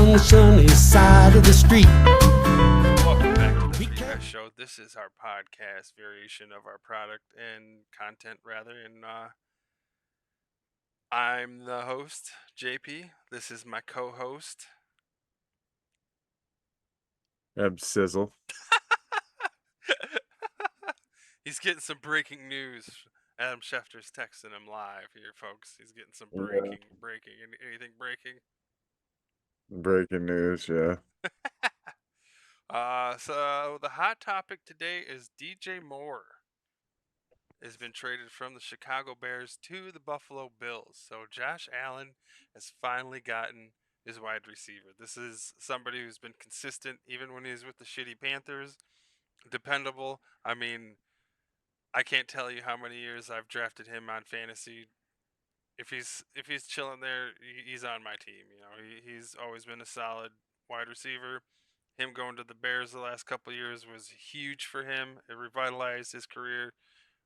on the sunny side of the street. Welcome back to the Free Guys Show. This is our podcast variation of our product and content, rather. And I'm the host, JP. This is my co-host. Sizzle. He's getting some breaking news. Adam Schefter's texting him live here, folks. He's getting some breaking. Anything breaking? Breaking news, yeah. So the hot topic today is DJ Moore has been traded from the Chicago Bears to the Buffalo Bills. So Josh Allen has finally gotten his wide receiver. This is somebody who's been consistent even when he's with the shitty Panthers. Dependable. I mean, I can't tell you how many years I've drafted him on fantasy. If he's chilling there, he's on my team. You know, he's always been a solid wide receiver. Him going to the Bears the last couple of years was huge for him. It revitalized his career.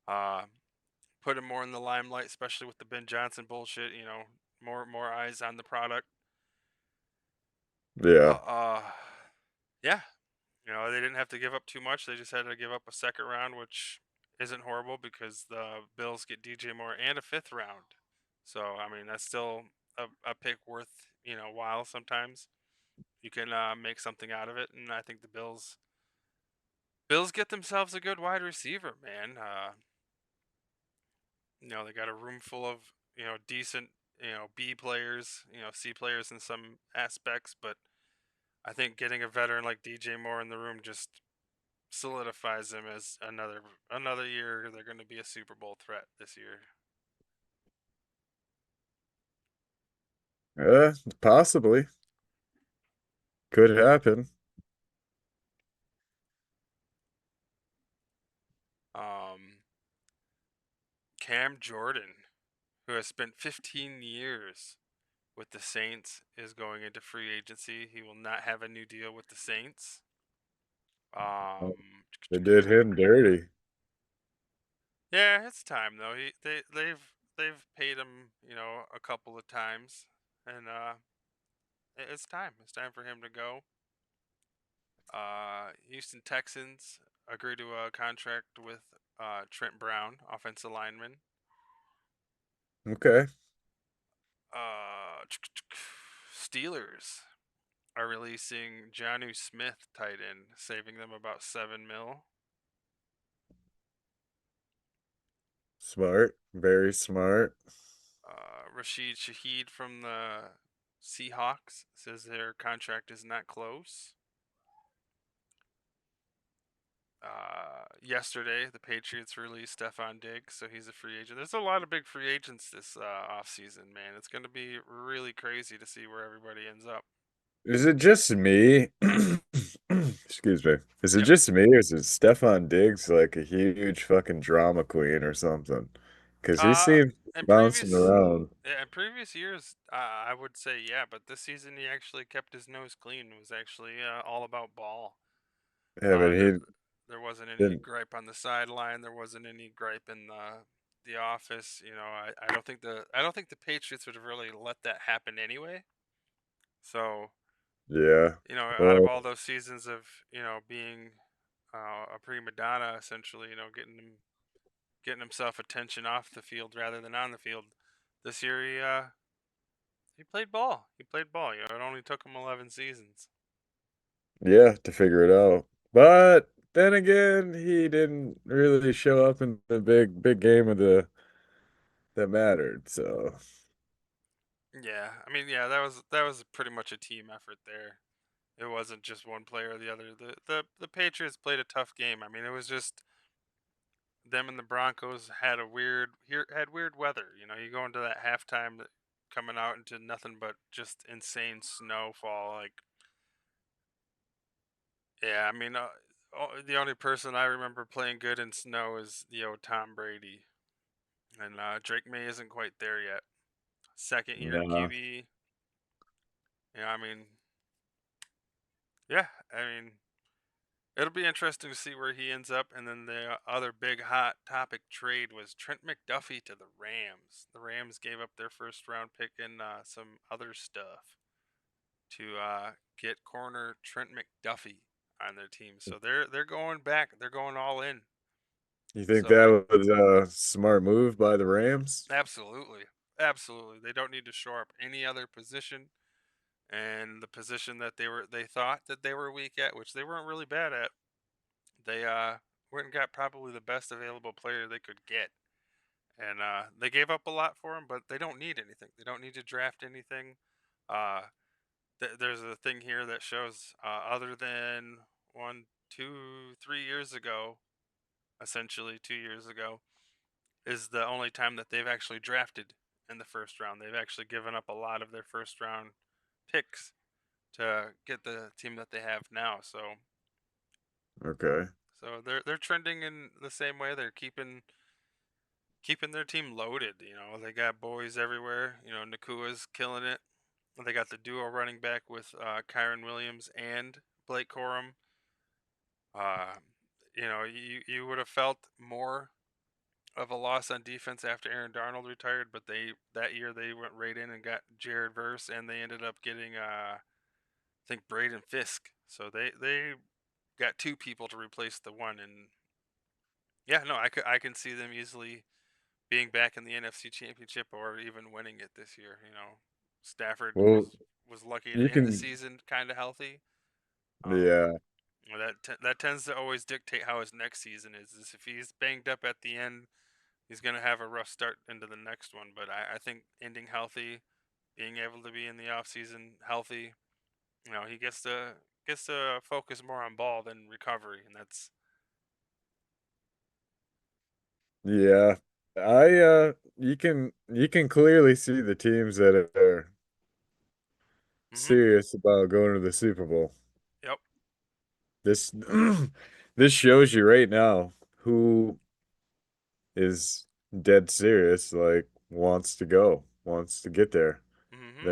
Put him more in the limelight, especially with the Ben Johnson bullshit. You know, more eyes on the product. Yeah. Yeah. You know, they didn't have to give up too much. They just had to give up a second round, which isn't horrible because the Bills get DJ Moore and a fifth round. So I mean, that's still a pick worth while. Sometimes you can make something out of it, and I think the Bills get themselves a good wide receiver, man. They got a room full of decent B players, C players in some aspects, but I think getting a veteran like DJ Moore in the room just solidifies them as another year. They're going to be a Super Bowl threat this year. Possibly. Could happen. Cam Jordan, who has spent 15 years with the Saints, is going into free agency. He will not have a new deal with the Saints. They did him dirty. Yeah, it's time though. They've paid him, a couple of times, and it's time. It's time for him to go. Houston Texans agreed to a contract with Trent Brown, offensive lineman. Okay. Steelers are releasing Jonnu Smith, tight end, saving them about $7 million. Smart. Very smart. Rashid Shaheed from the Seahawks says their contract is not close. Yesterday, the Patriots released Stephon Diggs, so he's a free agent. There's a lot of big free agents this offseason, man. It's going to be really crazy to see where everybody ends up. Is it just me? Excuse me. Is it just me, or is it Stephon Diggs like a huge fucking drama queen or something? Because he seems bouncing around. In previous years, I would say yeah, but this season he actually kept his nose clean. It was actually all about ball. Yeah, but there wasn't any gripe on the sideline. There wasn't any gripe in the office. I don't think the Patriots would have really let that happen anyway. So yeah, out of all those seasons of being a prima donna, essentially, getting himself attention off the field rather than on the field, this year he played ball. He played ball. It only took him 11 seasons. Yeah, to figure it out. But then again, he didn't really show up in the big game of that mattered. So yeah, I mean, yeah, that was pretty much a team effort there. It wasn't just one player or the other. The Patriots played a tough game. I mean, it was just them and the Broncos had weird weather. You go into that halftime coming out into nothing but just insane snowfall. Like, yeah, I mean, the only person I remember playing good in snow is Tom Brady, and Drake May isn't quite there yet. Second year no. QB. I mean, yeah, I mean, it'll be interesting to see where he ends up. And then the other big hot topic trade was Trent McDuffie to the Rams. The Rams gave up their first round pick and some other stuff to get corner Trent McDuffie on their team. So they're going back. They're going all in. You think So they that was a smart move by the Rams? absolutely, absolutely. They don't need to shore up any other position. And the position that they thought that they were weak at, which they weren't really bad at, they went and got probably the best available player they could get. And they gave up a lot for him, but they don't need anything. They don't need to draft anything. Uh, there's a thing here that shows other than 1, 2, 3 years ago, essentially 2 years ago, is the only time that they've actually drafted in the first round. They've actually given up a lot of their first round picks to get the team that they have now. Okay. So they're trending in the same way. They're keeping their team loaded. You know, they got boys everywhere. You know, Nakua's killing it. They got the duo running back with Kyron Williams and Blake Corum. Uh, you know, you would have felt more of a loss on defense after Aaron Darnold retired, but that year they went right in and got Jared Verse, and they ended up getting I think Braden Fisk. So they got two people to replace the one, and yeah, no, I can see them easily being back in the NFC Championship or even winning it this year. You know, Stafford Well, was lucky to you end the can, season kind of healthy. Um, yeah. that tends to always dictate how his next season is if he's banged up at the end, he's gonna have a rough start into the next one. But I think ending healthy, being able to be in the off season healthy, you know, he gets to focus more on ball than recovery, and that's Yeah. You can clearly see the teams that are mm-hmm. serious about going to the Super Bowl. Yep. This this shows you right now who is dead serious, like wants to go, wants to get there. Mm-hmm.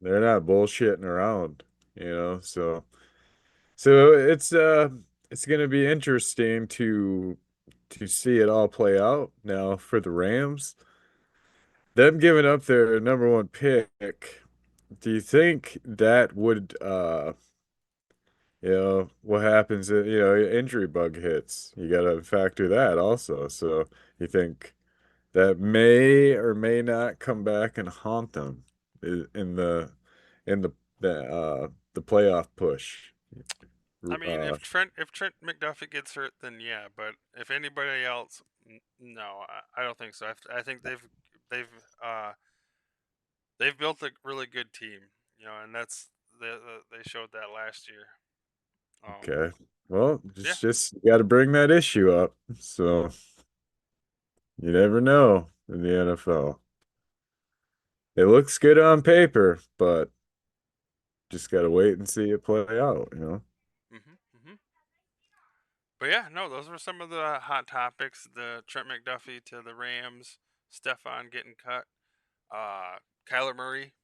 They're not bullshitting around, you know. So it's gonna be interesting to see it all play out now for the Rams. Them giving up their number one pick, do you think that would what happens injury bug hits? You gotta factor that also. So you think that may or may not come back and haunt them in the the playoff push. I mean, Uh, if Trent McDuffie gets hurt, then yeah. But if anybody else, no, I don't think so. I think they've uh they've built a really good team, you know, and they showed that last year. okay. Well, Yeah. just got to bring that issue up. So you never know in the NFL. It looks good on paper, but just got to wait and see it play out, you know? Mhm. Mhm. But yeah, no, those were some of the hot topics. The Trent McDuffie to the Rams, Stefan getting cut. Kyler Murray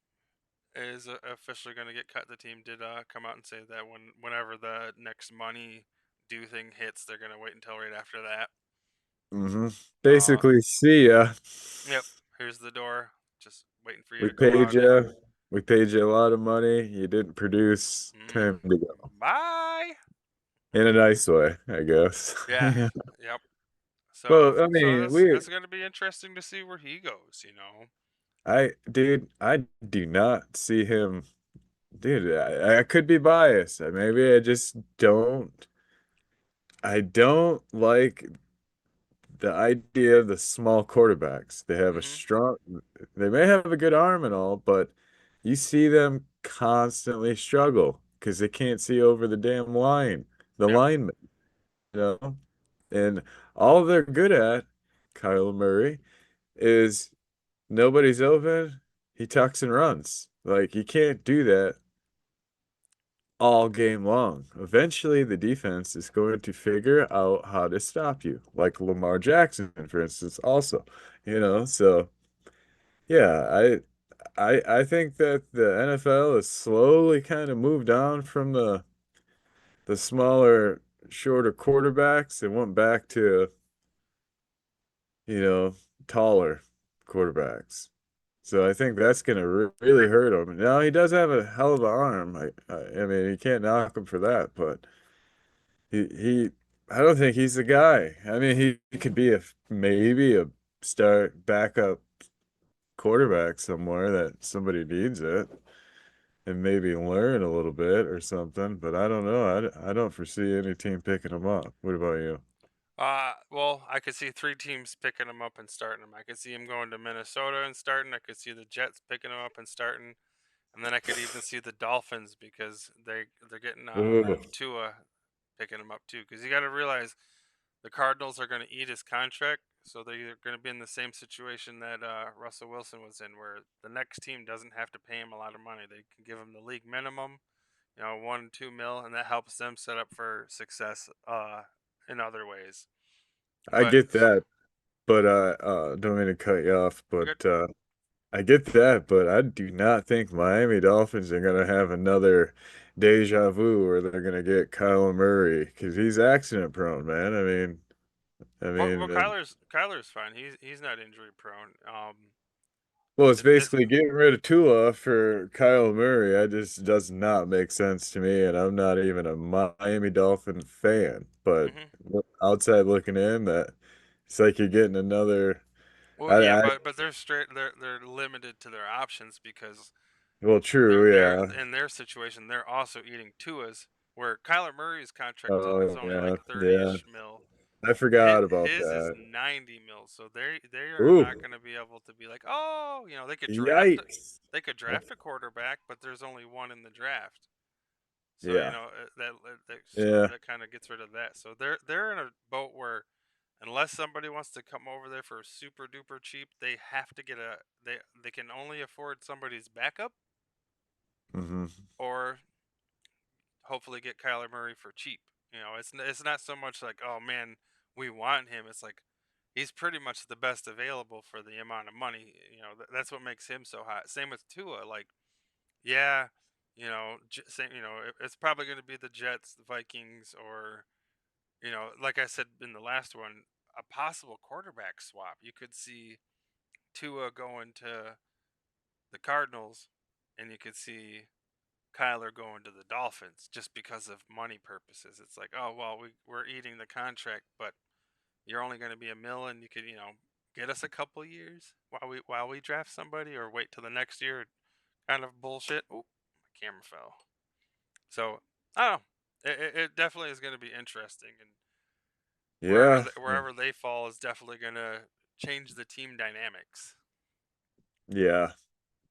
is officially going to get cut. The team did come out and say that whenever the next money due thing hits, they're going to wait until right after that. hmm Uh, Basically, see ya. yep. Here's the door. Just waiting for you We to go paid out it. you. We paid you a lot of money. You didn't produce. Hmm. Time to go. Bye. In a nice way, I guess. Yeah. Yep. So Well, I so mean, that's going to be interesting to see where he goes. You know. dude, I do not see him. Dude, I could be biased. Maybe I don't like the idea of the small quarterbacks. Hmm. They may have a good arm and all, but you see them constantly struggle because they can't see over the damn line, the Yep. linemen, you know? And all they're good at, Kyle Murray, is nobody's open, he tucks and runs. Like, you can't do that all game long. Eventually, the defense is going to figure out how to stop you, like Lamar Jackson, for instance, also. So yeah, I think that the NFL has slowly kind of moved on from the smaller, shorter quarterbacks and went back to, you know, taller quarterbacks. So I think that's gonna really hurt him. Now he does have a hell of an arm. I mean, you can't knock him for that, but he I don't think he's the guy. I mean, he could be a maybe a start backup quarterback somewhere that somebody needs it and maybe learn a little bit or something. But I don't know. I don't foresee any team picking him up. What about you? Well, I could see three teams picking him up and starting him. I could see him going to Minnesota and starting. I could see the Jets picking him up and starting, and then I could even see the Dolphins because they're getting rid Ooh, of Tua, picking him up too. Because you got to realize the Cardinals are going to eat his contract, so they're going to be in the same situation that Russell Wilson was in, where the next team doesn't have to pay him a lot of money. They can give him the league minimum, 1-2 mil, and that helps them set up for success in other ways. I But get that, but don't mean to cut you off, you're but good. I get that, but I do not think Miami Dolphins are gonna have another deja vu where they're gonna get Kyler Murray because he's accident prone, man. I Well, mean, Kyler's fine. He's not injury prone. well, it's It's basically getting rid of Tua for Kyle Murray. I just does not make sense to me, and I'm not even a Miami Dolphin fan. But hmm outside looking in, that it's like you're getting another. Well, yeah, I but they're straight. They're limited to their options because well, true, they're yeah. in their situation. They're also eating Tua's, where Kyler Murray's contract is Oh only yeah, like yeah. 30-ish mil. I His, forgot about his is that. 90 mil, so they are Ooh, not going to be able to be like, oh, yikes. they could draft a quarterback, but there's only one in the draft. So Yeah, so yeah. that kind of gets rid of that. So they're in a boat where unless somebody wants to come over there for super duper cheap, they have to get they can only afford somebody's backup Hmm. or hopefully get Kyler Murray for cheap. It's not so much like, oh man, we want him. It's like he's pretty much the best available for the amount of money. That's what makes him so hot. Same with Tua. Like, yeah, same. It's probably going to be the Jets, the Vikings, or like I said in the last one, a possible quarterback swap. You could see Tua going to the Cardinals, and you could see Kyler going to the Dolphins just because of money purposes. It's like, oh well, we're eating the contract, but you're only going to be a mill, and you could get us a couple years while we draft somebody, or wait till the next year. Kind of bullshit. Oh, my camera fell. So I don't know. It definitely is going to be interesting, and Yeah, wherever they fall is definitely going to change the team dynamics. yeah,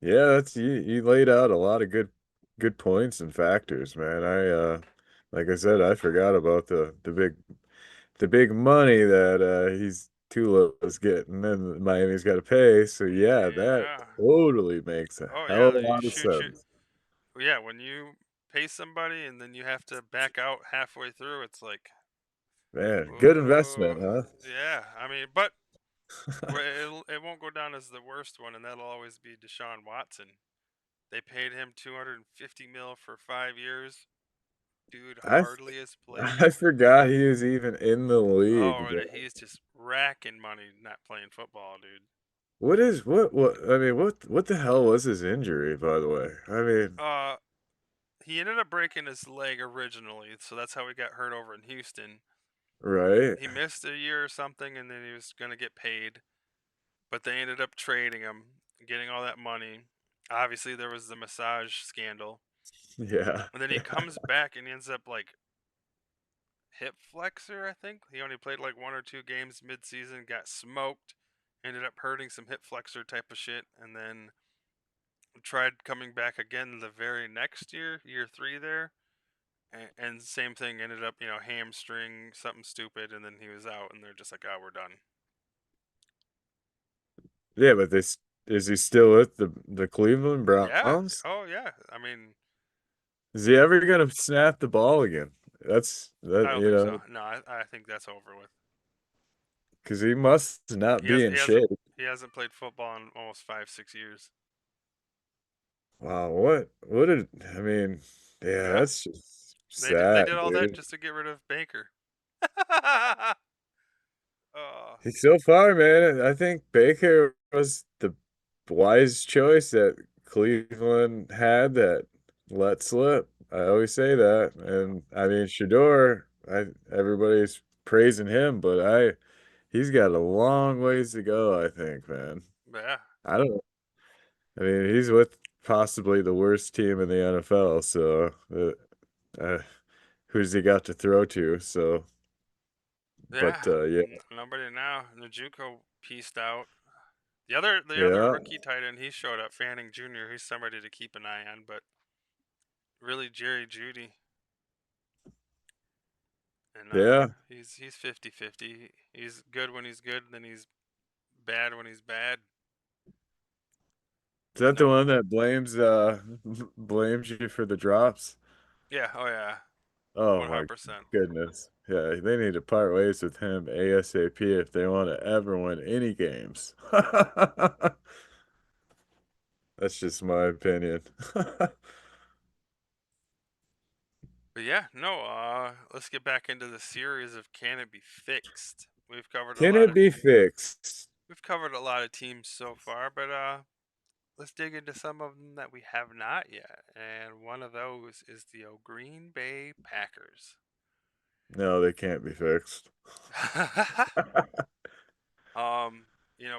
yeah. That's you laid out a lot of good points and factors, man. Like I said, I forgot about the big money that he's Tula's getting, and Miami's got to pay. So yeah, that Yeah. totally makes a Oh hell yeah. of a You lot of shoot you. sense. Yeah. When you pay somebody and then you have to back out halfway through, it's like, Man, good oh investment, huh? yeah. I mean, but it won't go down as the worst one, and that'll always be Deshaun Watson. They paid him 250 mil for 5 years. Dude I hardly has played. I forgot he was even in the league, Oh, bro. and he's just racking money not playing football, dude. What I mean, what the hell was his injury, by the way? I mean, Uh, he ended up breaking his leg originally, so that's how he got hurt over in Houston. right? He missed a year or something, and then he was gonna get paid, but they ended up trading him, getting all that money. Obviously, there was the massage scandal, Yeah. and then he comes back and he ends up like hip flexor. I think he only played like 1 or 2 games mid-season, got smoked, ended up hurting some hip flexor type of shit, and then tried coming back again the very next year, year three there, and same thing ended up, hamstring something stupid, and then he was out, and they're just like, oh, we're done. Yeah, but this is he still with the Cleveland Yeah. Browns? Oh yeah. I mean, Is he ever gonna snap the ball again? That's I that don't think so. No, I think that's over with. because he must not He be has in he hasn't shape. he hasn't played football in almost 5-6 years. Wow, what did I mean? Yeah, Yeah. that's just They sad, did all that dude. just to get rid of Baker. Oh, So far, man, I think Baker was the wise choice that Cleveland had that let slip. I always say that. And I mean, Shador, everybody's praising him, but he's got a long ways to go, I think, man. Yeah. I don't know. I mean, he's with possibly the worst team in the NFL, so uh, who's he got to throw to? So, Yeah. but yeah, Nobody now. Njoku pieced out. The other yeah, rookie tight end, he showed up, Fanning Jr. He's somebody to keep an eye on, but really Jerry Judy, and yeah. he's 50-50. He's good when he's good, then he's bad when he's bad. Is that the No, one that blames you for the drops? yeah, oh yeah, Oh my 100%. goodness. Yeah, they need to part ways with him ASAP if they want to ever win any games. That's just my opinion. But yeah, no. Let's get back into the series of can it be fixed? We've covered a Can lot it of be fixed? teams so far, but let's dig into some of them that we have not yet. And one of those is the Green Bay Packers. No, they can't be fixed. um,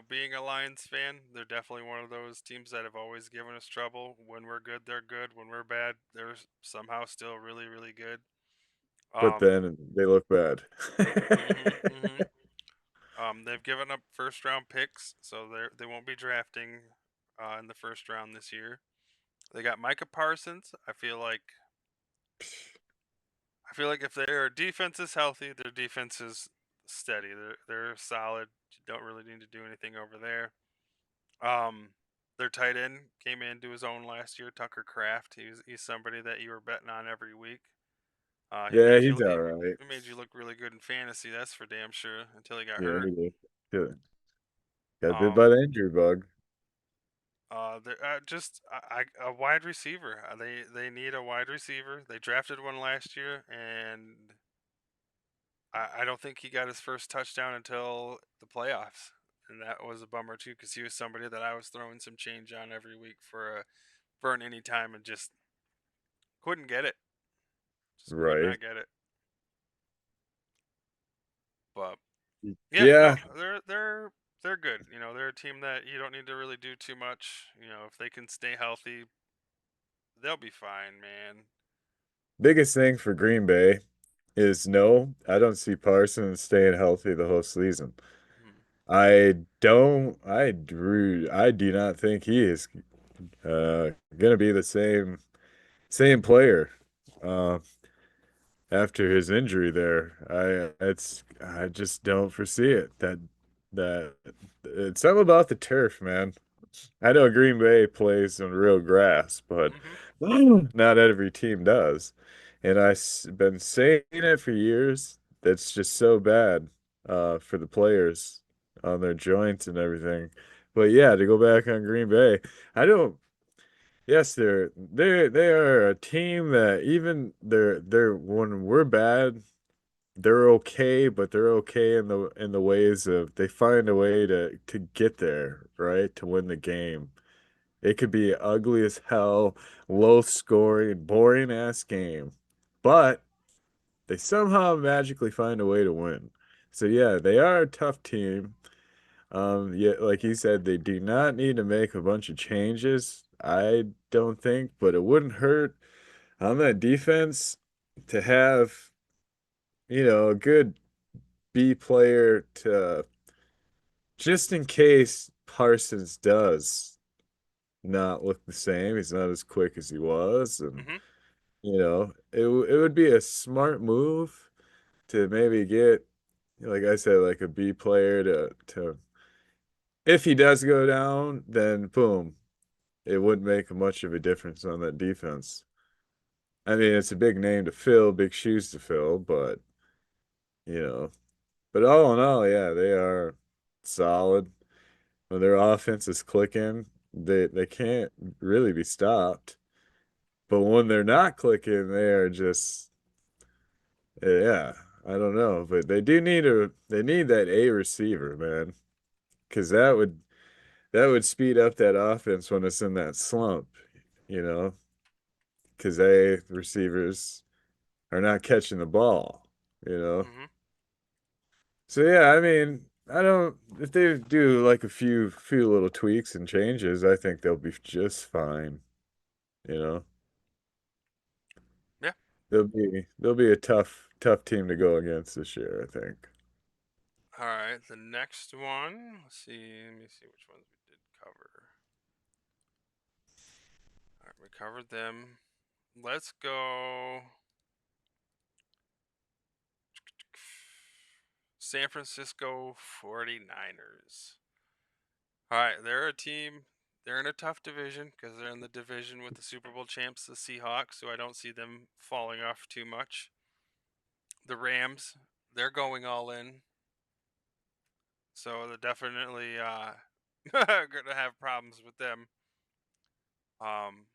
being a Lions fan, they're definitely one of those teams that have always given us trouble. When we're good, they're good. When we're bad, they're somehow still really, really good. But Um, then they look bad. mhm, mhm. They've given up first round picks, so they won't be drafting in the first round this year. They got Micah Parsons. I feel like if their defense is healthy, their defense is steady. They're solid. You don't really need to do anything over there. Um, their tight end came into his own last year, Tucker Kraft. He's somebody that you were betting on every week. He Yeah, made he's you all he, right. he made you look really good in fantasy. That's for damn sure. Until he got Yeah, hurt. he did. Yeah. Got bit by Um, the injury bug. they're just a wide receiver. They need a wide receiver. They drafted one last year, and I don't think he got his first touchdown until the playoffs, and that was a bummer too, because he was somebody that I was throwing some change on every week for an any time, and just couldn't get it. Just could Right. not get it. But yeah, no, Yeah. they're good. They're a team that you don't need to really do too much. If they can stay healthy, they'll be fine, man. Biggest thing for Green Bay is no, I don't see Parsons staying healthy the whole season. Mhm. I do not think he is gonna be the same player uh after his injury there. I just don't foresee it. That it's something about the turf, man. I know Green Bay plays on real grass, but Mhm. not every team does. And I've been saying it for years. That's just so bad for the players on their joints and everything. But yeah, to go back on Green Bay, I don't. Yes, they are a team that even they're when we're bad, they're okay, but they're okay in the ways of they find a way to get there, right? To win the game. It could be ugly as hell, low scoring, boring ass game, but they somehow magically find a way to win. So yeah, they are a tough team. Yeah, like you said, they do not need to make a bunch of changes. I don't think, but it wouldn't hurt on that defense to have, a good B player to just in case Parsons does not look the same. He's not as quick as he was, and Mhm. it would be a smart move to maybe get, like I said, like a B player to if he does go down, then boom, it wouldn't make much of a difference on that defense. I mean, it's a big name to fill, big shoes to fill, but you know, but all in all, yeah, they are solid. When their offense is clicking, they can't really be stopped. But when they're not clicking, they are just yeah, I don't know, but they need that A receiver, man, because that would speed up that offense when it's in that slump, you know, because the receivers are not catching the ball, you know. Hmm. So yeah, I mean, I don't if they do like a few little tweaks and changes, I think they'll be just fine, you know. Yeah. They'll be a tough team to go against this year, I think. All right. The next one. Let's see. Let me see which ones we did cover. All right, we covered them. Let's go. San Francisco 49ers. All right, they're a team. They're in a tough division because they're in the division with the Super Bowl champs, the Seahawks, so I don't see them falling off too much. The Rams, they're going all in, so they're definitely going to have problems with them. Um,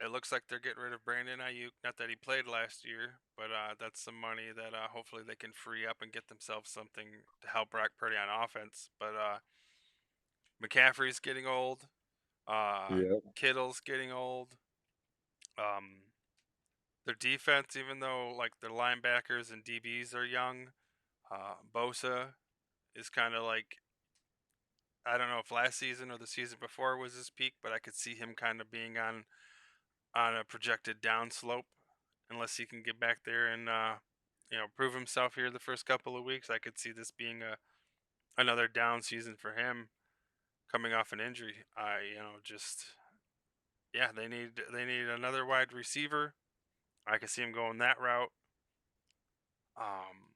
it looks like they're getting rid of Brandon Ayuk. Not that he played last year, but that's some money that hopefully they can free up and get themselves something to help Brock Purdy on offense. But McCaffrey's getting old. Uh, Yeah. Kittle's getting old. Um, their defense, even though like their linebackers and DBs are young, Bosa is kind of like, I don't know if last season or the season before was his peak, but I could see him kind of being on a projected down slope unless he can get back there and prove himself here the first couple of weeks. I could see this being another down season for him coming off an injury. Just yeah, they need another wide receiver. I could see him going that route. Um,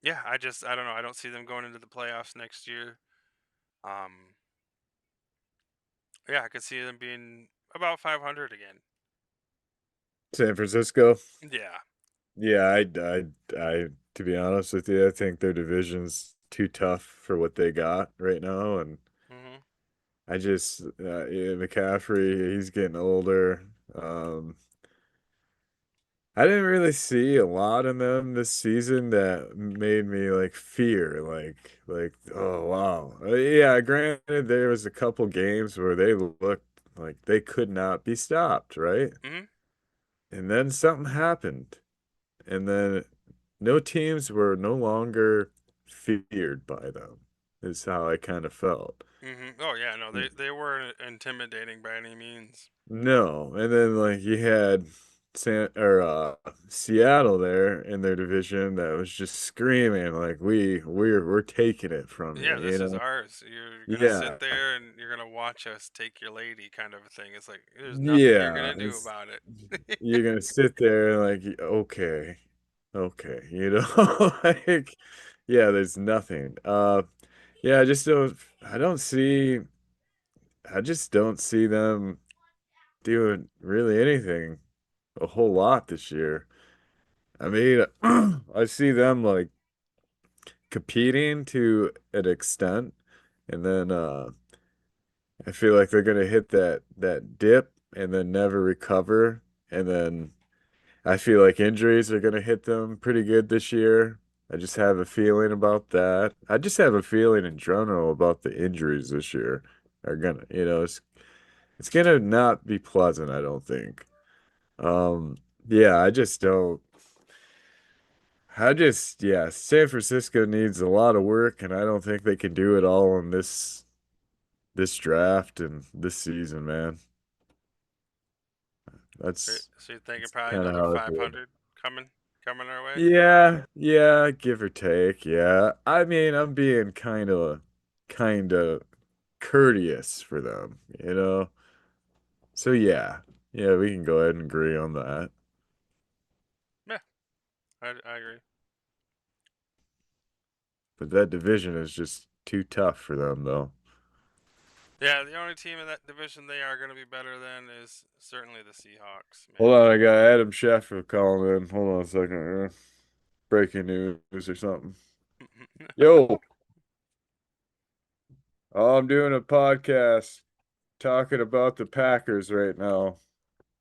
yeah, I don't know. I don't see them going into the playoffs next year. Um, yeah, I could see them being about 500 again. San Francisco. Yeah. Yeah, to be honest with you, I think their division's too tough for what they got right now, and Mhm. I just yeah, McCaffrey, he's getting older. I didn't really see a lot in them this season that made me like fear, like oh wow. Yeah, granted there was a couple games where they looked like they could not be stopped, right? Mhm. And then something happened, and then no teams were no longer feared by them, is how I kind of felt. Mhm. Oh yeah, no, they weren't intimidating by any means. No, and then like you had Seattle there in their division that was just screaming like we're taking it from you, Yeah, you this is know? ours. You're gonna Yeah. sit there and you're gonna watch us take your lady, kind of a thing. It's like there's nothing you're Yeah, gonna do about it. you're gonna sit there and like okay, okay, you know, like yeah, there's nothing. Yeah, I just don't see them doing really anything a whole lot this year. I mean, I see them like competing to an extent, and then I feel like they're gonna hit that dip and then never recover, and then I feel like injuries are gonna hit them pretty good this year. I just have a feeling about that. I just have a feeling in general about the injuries this year are gonna, it's gonna not be pleasant, I don't think. Yeah, yeah, San Francisco needs a lot of work, and I don't think they can do it all in this draft and this season, man. so, That's so you're thinking that's probably kind of another how I feel. 500 coming our way? Yeah, yeah, give or take. Yeah, I mean, I'm being kind of courteous for them, you know. So yeah, yeah, we can go ahead and agree on that. Yeah, I agree. But that division is just too tough for them, though. Yeah, the only team in that division they are gonna be better than is certainly the Seahawks, Hold man. on, I got Adam Schefter calling in. Hold on a second here. Breaking news or something. Yo, oh, I'm doing a podcast talking about the Packers right now.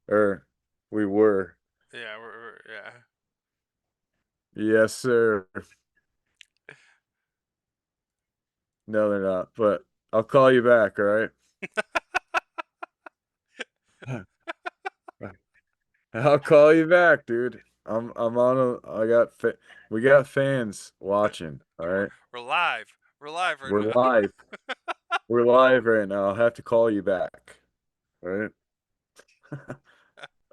Or we were. Yeah, yeah. Yes, sir. No, they're not. But I'll call you back, all right? I'll call you back, dude. I'm on a I got fa we got fans watching, all we're, right? we're live. We're live right We're now. live. We're live right now. I'll have to call you back. All right?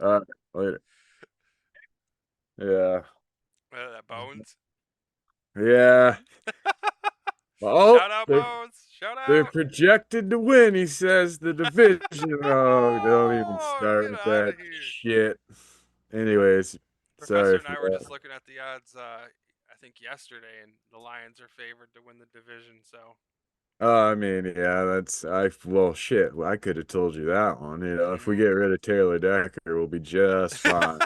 All right, later. Yeah. That Bones. Yeah. Oh, Shout out they're Bones. Shout they're out. projected to win, he says, the division. Oh, don't even Oh, start get with out that of here. shit. Anyways, Professor sorry and for I were that. just looking at the odds, I think yesterday, and the Lions are favored to win the division. So, I mean, yeah, well, shit. Well, I could have told you that one. If we mm-hmm. get rid of Taylor Decker, we'll be just fine.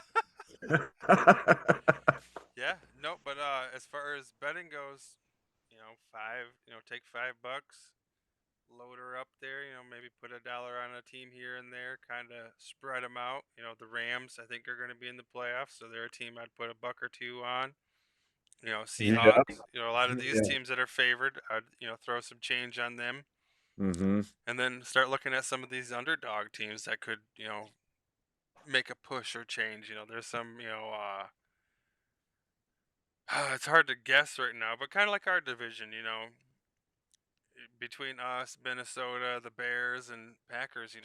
Yeah, no, but as far as betting goes, take $5, load her up there. Maybe put $1 on a team here and there, kind of spread them out. The Rams, I think, are going to be in the playoffs, so they're a team I'd put $1 or $2 on. Yeah. Seahawks. A lot of these Yeah. teams that are favored, I'd throw some change on them, Mm-hmm. and then start looking at some of these underdog teams that could, make a push or change. There's some, it's hard to guess right now, but kind of like our division, between us, Minnesota, the Bears, and Packers,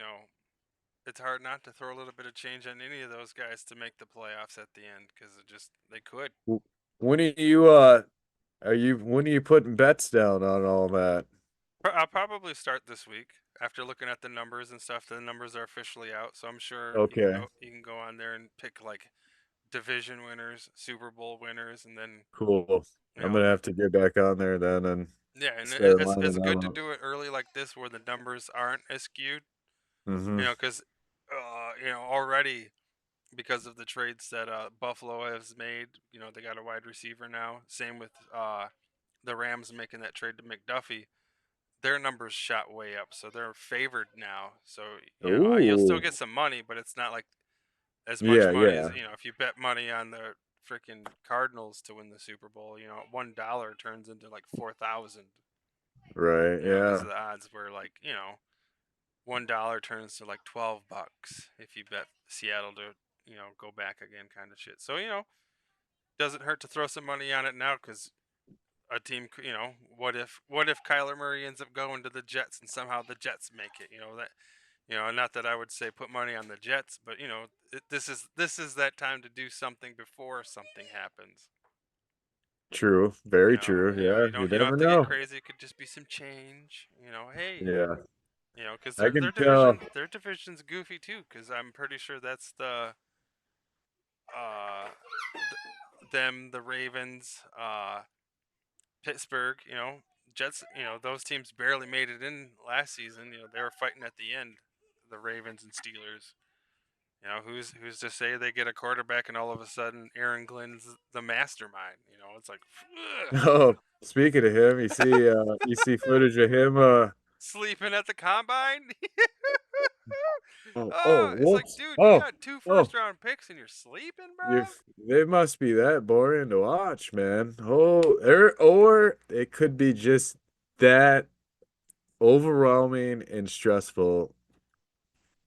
it's hard not to throw a little bit of change on any of those guys to make the playoffs at the end because they could. When when are you putting bets down on all that? I'll probably start this week after looking at the numbers and stuff. The numbers are officially out, so I'm sure Okay, you can go on there and pick like division winners, Super Bowl winners, and then cool. you I'm know gonna have to get back on there then and yeah, and start it's lining good them to up. do it early like this where the numbers aren't as skewed. Mm-hmm. Because already because of the trades that Buffalo has made, they got a wide receiver now. Same with the Rams making that trade to McDuffie. Their numbers shot way up, so they're favored now. So you'll still Ooh. get some money, but it's not like as much Yeah, money as yeah. if you bet money on the freaking Cardinals to win the Super Bowl. $1 turns into like 4,000. Right, Because yeah. of the odds were like $1 turns to like $12 if you bet Seattle to go back again, kind of shit. So doesn't hurt to throw some money on it now because a team, what if Kyler Murray ends up going to the Jets and somehow the Jets make it? Not that I would say put money on the Jets, but this is that time to do something before something happens. True. Very true. You Yeah, you don't you don't never have to get know. crazy. It could just be some change. Hey, Yeah. because I their can tell. division's goofy too. Because I'm pretty sure that's the Ravens, Pittsburgh. Jets. Those teams barely made it in last season. They were fighting at the end. The Ravens and Steelers. Who's to say they get a quarterback and all of a sudden Aaron Glenn's the mastermind? It's like ugh, Oh, speaking of him, you see footage of him sleeping at the combine. oh, It's like, whoops. dude, you Oh, got two oh. first round picks and you're sleeping, You bro. they must be that boring to watch, man. Oh, or it could be just that overwhelming and stressful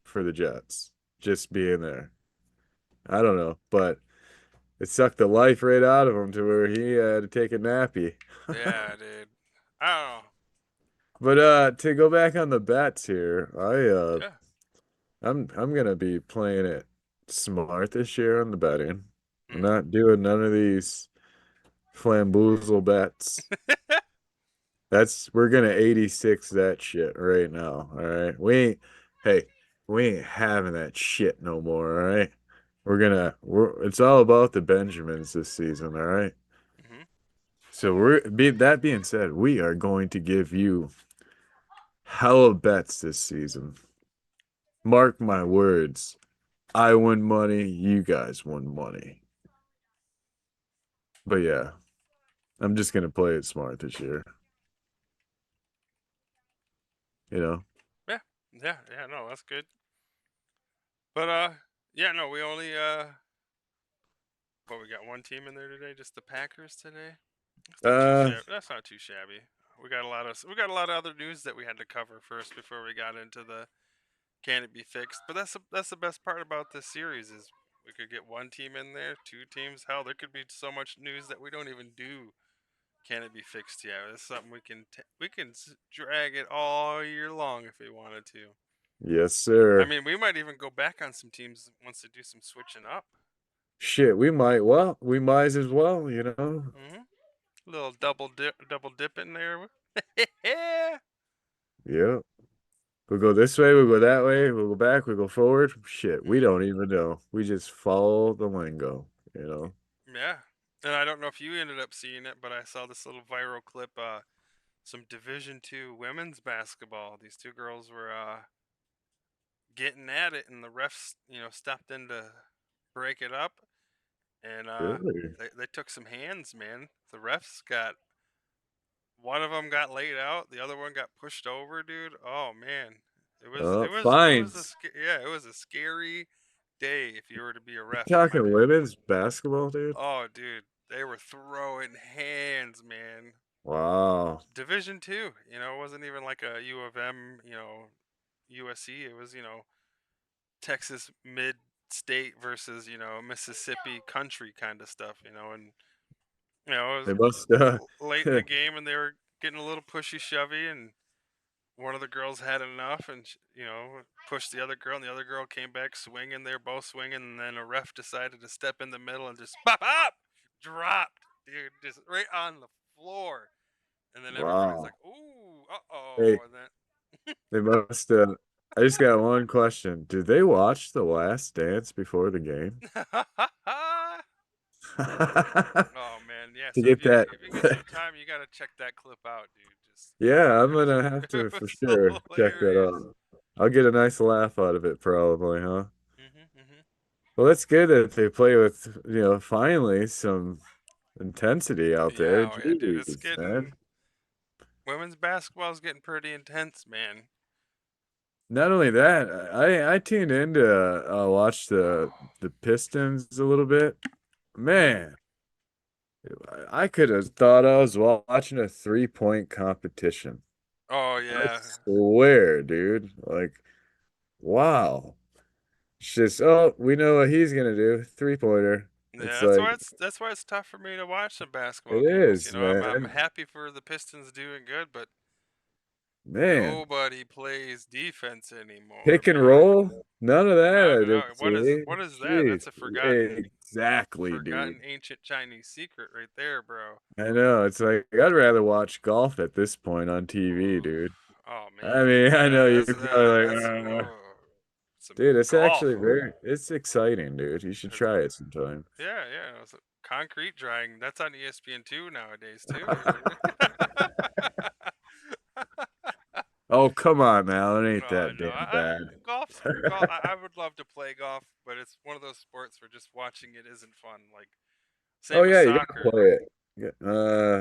for the Jets just being there. I don't know, but it sucked the life right out of him to where he had to take a nappy. Yeah, dude. I don't know. But to go back on the bets here, Yeah. I'm gonna be playing it smart this year on the betting. I'm Mm. not doing none of these flamboozle bets. We're gonna 86 that shit right now. All right. Hey, we ain't having that shit no more. All right. It's all about the Benjamins this season. All right. Hmm. So that being said, we are going to give you hella bets this season. Mark my words. I win money, you guys win money. But yeah, I'm just gonna play it smart this year. You know? Yeah. Yeah. Yeah. No, that's good. But yeah. No, we only we got one team in there today, just the Packers today. That's not too Uh, shabby. That's not too shabby. we got a lot of other news that we had to cover first before we got into the can it be fixed. But that's the best part about this series is we could get one team in there, two teams. Hell, there could be so much news that we don't even do. Can it be fixed yet? It's something we can drag it all year long if we wanted to. Yes, I sir. mean, we might even go back on some teams once they do some switching up. Shit, we might. Well, we might as well, you know. Hmm. Little double dip in there. Yeah. Yeah. We'll go this way, we'll go that way, we'll go back, we'll go forward. Shit, we Hmm. don't even know. We just follow the lingo, you know. Yeah. And I don't know if you ended up seeing it, but I saw this little viral clip. Some Division II women's basketball. These two girls were getting at it, and the refs, stepped in to break it up, and Really? they took some hands, man. The refs got one of them got laid out, the other one got pushed over, dude. Oh man, Fines. yeah, it was a scary day if you were to be a You ref in my. talking women's basketball, dude? Oh, dude, they were throwing hands, man. Wow. Division II, it wasn't even like a U of M, USC. It was, Texas mid state versus, Mississippi country kind of stuff, and it was They must late in the game and they were getting a little pushy shovey, and one of the girls had enough and pushed the other girl, and the other girl came back swinging. They were both swinging, and then a ref decided to step in the middle and just pop up, dropped, dude, just right on the floor. And then everybody's like, wow. "Ooh, Hey, and then they must I just got one question. Did they watch The Last Dance before the game? oh man, yeah. To So if get you that. if you get some time, you gotta check that clip out, dude. Just Yeah, I'm it was gonna have it to for was so sure check that hilarious. out. I'll get a nice laugh out of it probably, huh? Mhm, mhm. Well, that's good that they play with, finally some intensity out there. Yeah, oh, yeah, dude. It's Jeez, getting man. women's basketball is getting pretty intense, man. Not only that, I tuned in to watch the Pistons a little bit. Mhm. Man, I could have thought I was watching a 3-point competition. Oh I yeah. swear, dude. Like, wow. It's just, oh, we know what he's gonna do. 3-pointer. Yeah, It's that's like why it's tough for me to watch some it basketball games. is, I'm man. happy for the Pistons doing good, but Man. nobody plays defense anymore, Pick and man. roll? None of that No, I no. didn't What is see. what is that? Jeez. That's a Exactly, dude. forgotten ancient Chinese secret right there, bro. I know. It's like I'd rather watch golf at this point on TV, Ooh. dude. Oh I man, mean, I know you're probably that's like, some dude, it's golf. actually it's exciting, dude. You should It's, try it sometime. yeah, yeah. It's concrete drying. That's on ESPN 2 nowadays too. Oh, come on now. It ain't No, that no. damn bad. Golf. I would love to play golf, but it's one of those sports where just watching it isn't fun. Like Oh same with yeah, you gotta soccer. play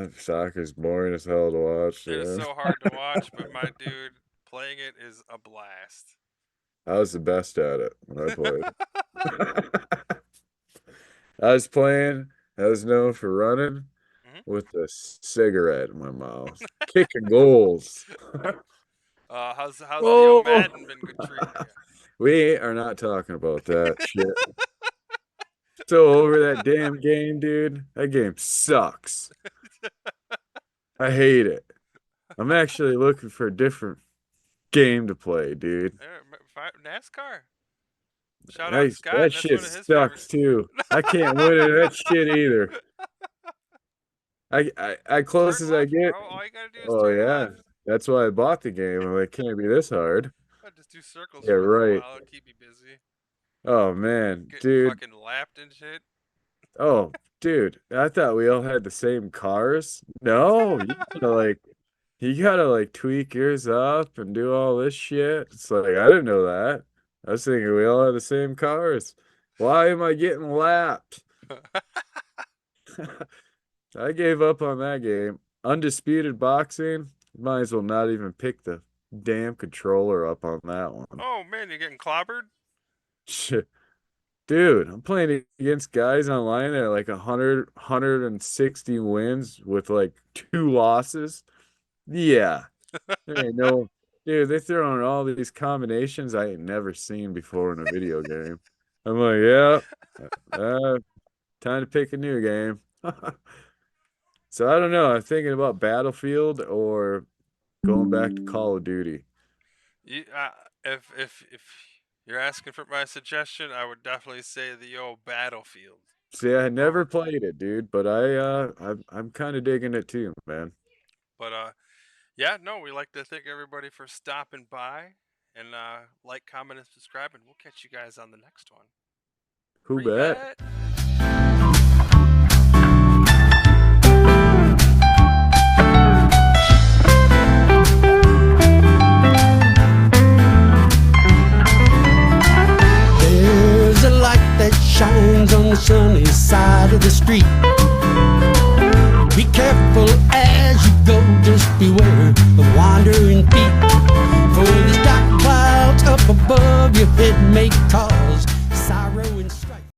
it. Soccer's boring as hell to watch, It is yeah. so hard to watch, but my dude, playing it is a blast. I was the best at it when I played. I was playing, I was known for running Hmm. with a cigarette in my mouth, kicking goals. How's the Oh, Madden been treating you? we are not talking about that shit. So over that damn game, dude. That game sucks. I hate it. I'm actually looking for a different game to play, dude. NASCAR. Shout out Nice. Scott. That That's shit one of his favorite. sucks too. I can't win in that shit either. I close Turn as I left, get. bro. All you gotta do is Oh turn yeah. left. That's why I bought the game. I'm like, can't be this hard. I just do circles Yeah, for a little right. while. It'll keep you busy. Oh man, Getting dude. fucking lapped and shit. Oh, dude. I thought we all had the same cars. No, you gotta tweak yours up and do all this shit. It's like I didn't know that. I was thinking we all had the same cars. Why am I getting lapped? I gave up on that game. Undisputed boxing. Might as well not even pick the damn controller up on that one. Oh man, you're getting clobbered. Shit. Dude, I'm playing against guys online that are like 100, 160 wins with like 2 losses. Yeah. There ain't no, dude, they throw in all these combinations I ain't never seen before in a video game. I'm like, yeah, uh, time to pick a new game. So I don't know. I'm thinking about Battlefield or going back to Call of Duty. You, if you're asking for my suggestion, I would definitely say the old Battlefield. See, I Oh, never played it, dude, but I'm kind of digging it too, man. but yeah, no, we like to thank everybody for stopping by and like, comment, and subscribe, and we'll catch you guys on the next one. Who Free bet? bet. There's a light that shines on the sunny side of the street. Be careful as you go, just beware of wandering feet. For the dark clouds up above your head may cause sirens.